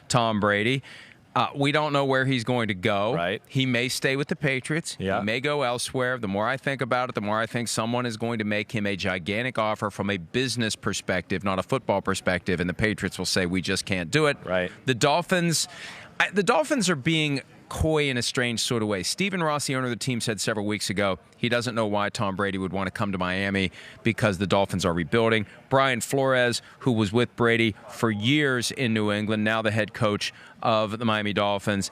Tom Brady. We don't know where he's going to go. Right. He may stay with the Patriots. Yeah. He may go elsewhere. The more I think about it, the more I think someone is going to make him a gigantic offer from a business perspective, not a football perspective, and the Patriots will say, we just can't do it. Right. The Dolphins are being coy in a strange sort of way. Stephen Ross, the owner of the team, said several weeks ago he doesn't know why Tom Brady would want to come to Miami because the Dolphins are rebuilding. Brian Flores, who was with Brady for years in New England, now the head coach of the Miami Dolphins,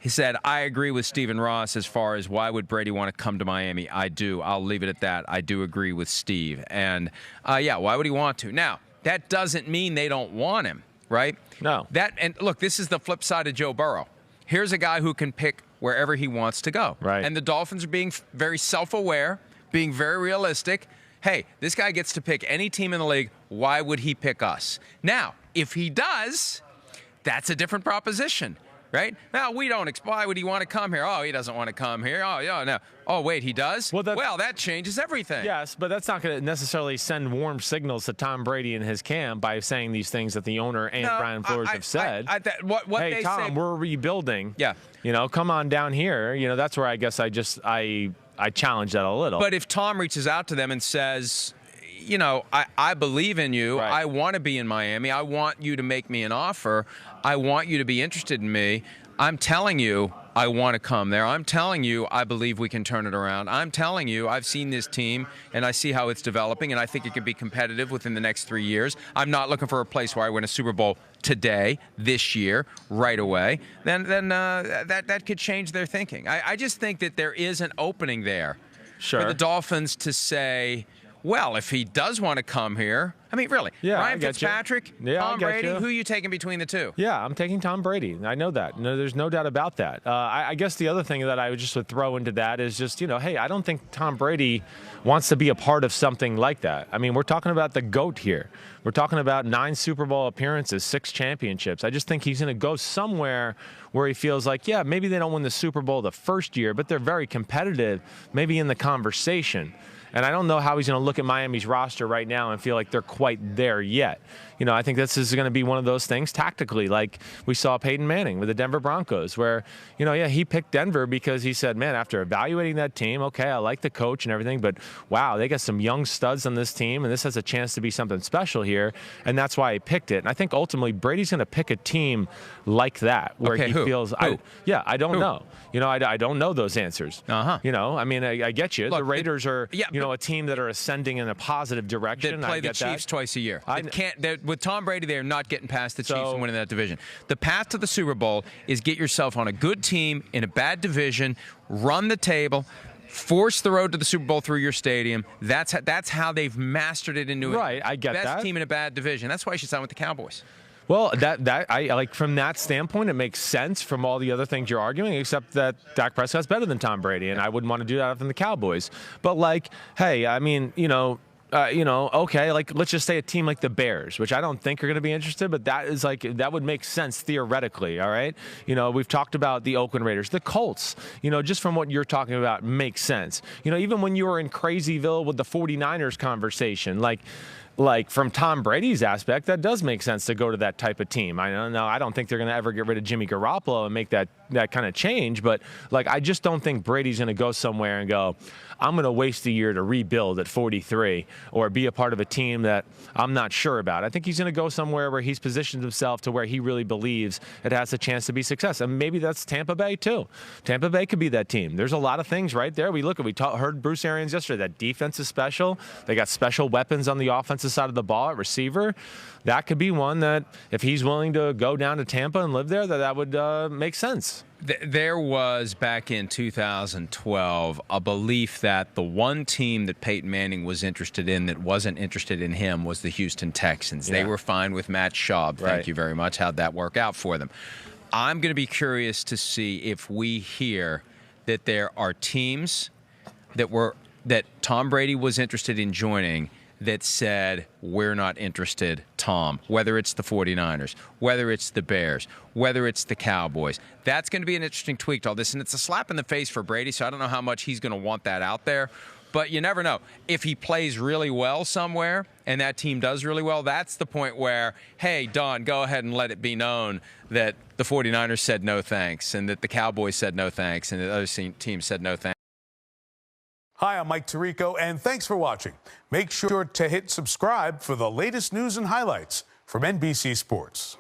he said, I agree with Stephen Ross as far as why would Brady want to come to Miami. I do. I'll leave it at that. I do agree with Steve. And, why would he want to? Now, that doesn't mean they don't want him, right? No. And look, this is the flip side of Joe Burrow. Here's a guy who can pick wherever he wants to go. Right. And the Dolphins are being very self-aware, being very realistic. Hey, this guy gets to pick any team in the league. Why would he pick us? Now, if he does, that's a different proposition, right? Now, we don't why would he want to come here? Oh, he doesn't want to come here. Oh, yeah, no. Oh, wait, he does? Well, that changes everything. Yes, but that's not going to necessarily send warm signals to Tom Brady and his camp by saying these things that the owner and Brian Flores have said. Hey, Tom, we're rebuilding. Yeah. Come on down here. That's where I guess I challenge that a little. But if Tom reaches out to them and says, I believe in you. Right. I want to be in Miami. I want you to make me an offer. I want you to be interested in me. I'm telling you, I want to come there. I'm telling you, I believe we can turn it around. I'm telling you, I've seen this team, and I see how it's developing, and I think it can be competitive within the next 3 years. I'm not looking for a place where I win a Super Bowl today, this year, right away. Then that could change their thinking. I just think that there is an opening there for the Dolphins to say, well, if he does want to come here, I mean, really, Ryan Fitzpatrick, Tom Brady, who are you taking between the two? Yeah, I'm taking Tom Brady. I know that. No, there's no doubt about that. I guess the other thing that I would throw into that is just, hey, I don't think Tom Brady wants to be a part of something like that. I mean, we're talking about the GOAT here. We're talking about 9 Super Bowl appearances, 6 championships. I just think he's going to go somewhere where he feels like, yeah, maybe they don't win the Super Bowl the first year, but they're very competitive, maybe in the conversation. And I don't know how he's going to look at Miami's roster right now and feel like they're quite there yet. I think this is going to be one of those things tactically, like we saw Peyton Manning with the Denver Broncos, where, he picked Denver because he said, man, after evaluating that team, okay, I like the coach and everything, but wow, they got some young studs on this team, and this has a chance to be something special here, and that's why he picked it. And I think ultimately Brady's going to pick a team like that, where he feels, I don't know. I don't know those answers. I mean, I get you. Look, the Raiders are, a team that are ascending in a positive direction. They play the Chiefs twice a year. With Tom Brady, they're not getting past the Chiefs and winning that division. The path to the Super Bowl is get yourself on a good team in a bad division, run the table, force the road to the Super Bowl through your stadium. That's how they've mastered it in New England. Right, I get that. Best team in a bad division. That's why you should sign with the Cowboys. Well, I like from that standpoint, it makes sense from all the other things you're arguing, except that Dak Prescott's better than Tom Brady, and I wouldn't want to do that from the Cowboys. But hey, I mean, okay, let's just say a team like the Bears, which I don't think are going to be interested, but that would make sense theoretically, all right? We've talked about the Oakland Raiders, the Colts, just from what you're talking about makes sense. Even when you were in Crazyville with the 49ers conversation, like from Tom Brady's aspect, that does make sense to go to that type of team. I don't think they're going to ever get rid of Jimmy Garoppolo and make that kind of change, but I just don't think Brady's going to go somewhere and go, I'm going to waste a year to rebuild at 43 or be a part of a team that I'm not sure about. I think he's going to go somewhere where he's positioned himself to where he really believes it has a chance to be success. And maybe that's Tampa Bay too. Tampa Bay could be that team. There's a lot of things right there. We heard Bruce Arians yesterday. That defense is special. They got special weapons on the offensive side of the ball at receiver. That could be one that if he's willing to go down to Tampa and live there, that would make sense. There was, back in 2012, a belief that the one team that Peyton Manning was interested in that wasn't interested in him was the Houston Texans. They were fine with Matt Schaub. Thank you very much. How'd that work out for them? I'm going to be curious to see if we hear that there are teams that Tom Brady was interested in joining that said, we're not interested, Tom, whether it's the 49ers, whether it's the Bears, whether it's the Cowboys. That's going to be an interesting tweak to all this, and it's a slap in the face for Brady, so I don't know how much he's going to want that out there. But you never know. If he plays really well somewhere and that team does really well, that's the point where, hey, Don, go ahead and let it be known that the 49ers said no thanks and that the Cowboys said no thanks and the other teams said no thanks. Hi, I'm Mike Tirico, and thanks for watching. Make sure to hit subscribe for the latest news and highlights from NBC Sports.